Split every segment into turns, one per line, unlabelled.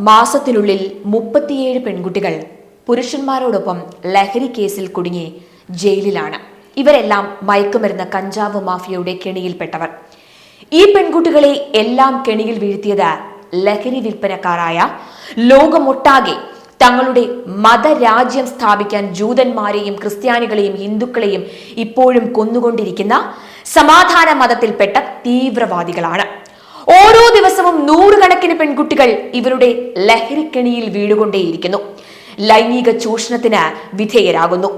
മാസത്തിനുള്ളിൽ 37 പെൺകുട്ടികൾ പുരുഷന്മാരോടൊപ്പം ലഹരി കേസിൽ കുടുങ്ങി ജയിലിലാണ്. ഇവരെല്ലാം മയക്കുമരുന്ന് കഞ്ചാവ് മാഫിയയുടെ കെണിയിൽപ്പെട്ടവർ. ഈ പെൺകുട്ടികളെ എല്ലാം കെണിയിൽ വീഴ്ത്തിയത് ലഹരി വിൽപ്പനക്കാരായ ലോകമൊട്ടാകെ തങ്ങളുടെ മതരാജ്യം സ്ഥാപിക്കാൻ ജൂതന്മാരെയും ക്രിസ്ത്യാനികളെയും ഹിന്ദുക്കളെയും ഇപ്പോഴും കൊന്നുകൊണ്ടിരിക്കുന്ന സമാധാന മതത്തിൽപ്പെട്ട തീവ്രവാദികളാണ്. ഓരോ ദിവസവും നൂറുകണക്കിന് പെൺകുട്ടികൾ ഇവരുടെ ലഹരിക്കെണിയിൽ വീടുകൊണ്ടേയിരിക്കുന്നു. ലൈംഗിക ചൂഷണത്തിന് വിധേയരാകുന്നു.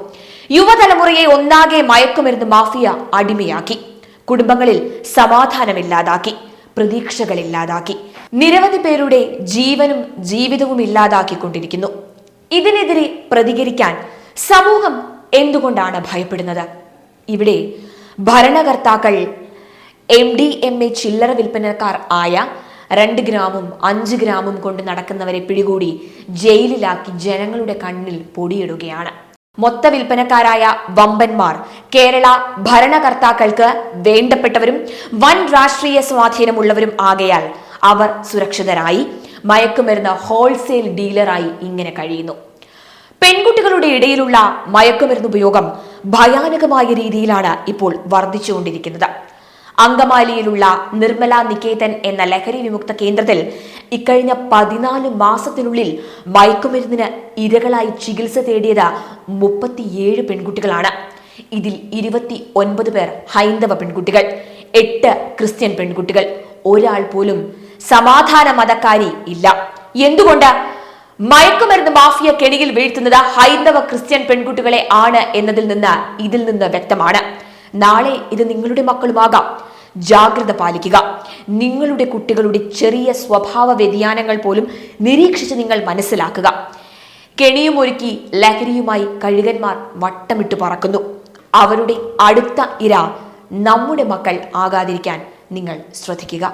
യുവതലമുറയെ ഒന്നാകെ മയക്കുമരുന്ന് മാഫിയ അടിമയാക്കി. കുടുംബങ്ങളിൽ സമാധാനമില്ലാതാക്കി, പ്രതീക്ഷകളില്ലാതാക്കി, നിരവധി പേരുടെ ജീവനും ജീവിതവും ഇല്ലാതാക്കിക്കൊണ്ടിരിക്കുന്നു. ഇതിനെതിരെ പ്രതികരിക്കാൻ സമൂഹം എന്തുകൊണ്ടാണ് ഭയപ്പെടുന്നത്? ഇവിടെ ഭരണകർത്താക്കൾ MDMA ചില്ലറ വിൽപ്പനക്കാർ ആയ 2 ഗ്രാമും 5 ഗ്രാമും കൊണ്ട് നടക്കുന്നവരെ പിടികൂടി ജയിലിലാക്കി ജനങ്ങളുടെ കണ്ണിൽ പൊടിയിടുകയാണ്. മൊത്ത വിൽപ്പനക്കാരായ വമ്പന്മാർ കേരള ഭരണകർത്താക്കൾക്ക് വേണ്ടപ്പെട്ടവരും വൻ രാഷ്ട്രീയ സ്വാധീനമുള്ളവരും ആകയാൽ അവർ സുരക്ഷിതരായി മയക്കുമരുന്ന് ഹോൾസെയിൽ ഡീലറായി ഇങ്ങനെ കഴിയുന്നു. പെൺകുട്ടികളുടെ ഇടയിലുള്ള മയക്കുമരുന്ന് ഉപയോഗം ഭയാനകമായ രീതിയിലാണ് ഇപ്പോൾ വർദ്ധിച്ചുകൊണ്ടിരിക്കുന്നത്. അങ്കമാലിയിലുള്ള നിർമ്മല നികേതൻ എന്ന ലഹരി വിമുക്ത കേന്ദ്രത്തിൽ ഇക്കഴിഞ്ഞ 14 മാസത്തിനുള്ളിൽ മയക്കുമരുന്നിന് ഇരകളായി ചികിത്സ തേടിയത് 37 പെൺകുട്ടികളാണ്. ഇതിൽ 29 പേർ ഹൈന്ദവ പെൺകുട്ടികൾ, 8 ക്രിസ്ത്യൻ പെൺകുട്ടികൾ, ഒരാൾ പോലും സമാധാന മതക്കാരി ഇല്ല. എന്തുകൊണ്ട്? മയക്കുമരുന്ന് മാഫിയ കെണിയിൽ വീഴ്ത്തുന്നത് ഹൈന്ദവ ക്രിസ്ത്യൻ പെൺകുട്ടികളെ ആണ് എന്നതിൽ ഇതിൽ നിന്ന് വ്യക്തമാണ്. നാളെ ഇത് നിങ്ങളുടെ മക്കളുമാകാം. ജാഗ്രത പാലിക്കുക. നിങ്ങളുടെ കുട്ടികളുടെ ചെറിയ സ്വഭാവ വ്യതിയാനങ്ങൾ പോലും നിരീക്ഷിച്ച് നിങ്ങൾ മനസ്സിലാക്കുക. കെണിയുമൊരുക്കി ലഹരിയുമായി കഴുകന്മാർ വട്ടമിട്ട് പറക്കുന്നു. അവരുടെ അടുത്ത ഇര നമ്മുടെ മക്കൾ ആകാതിരിക്കാൻ നിങ്ങൾ ശ്രദ്ധിക്കുക.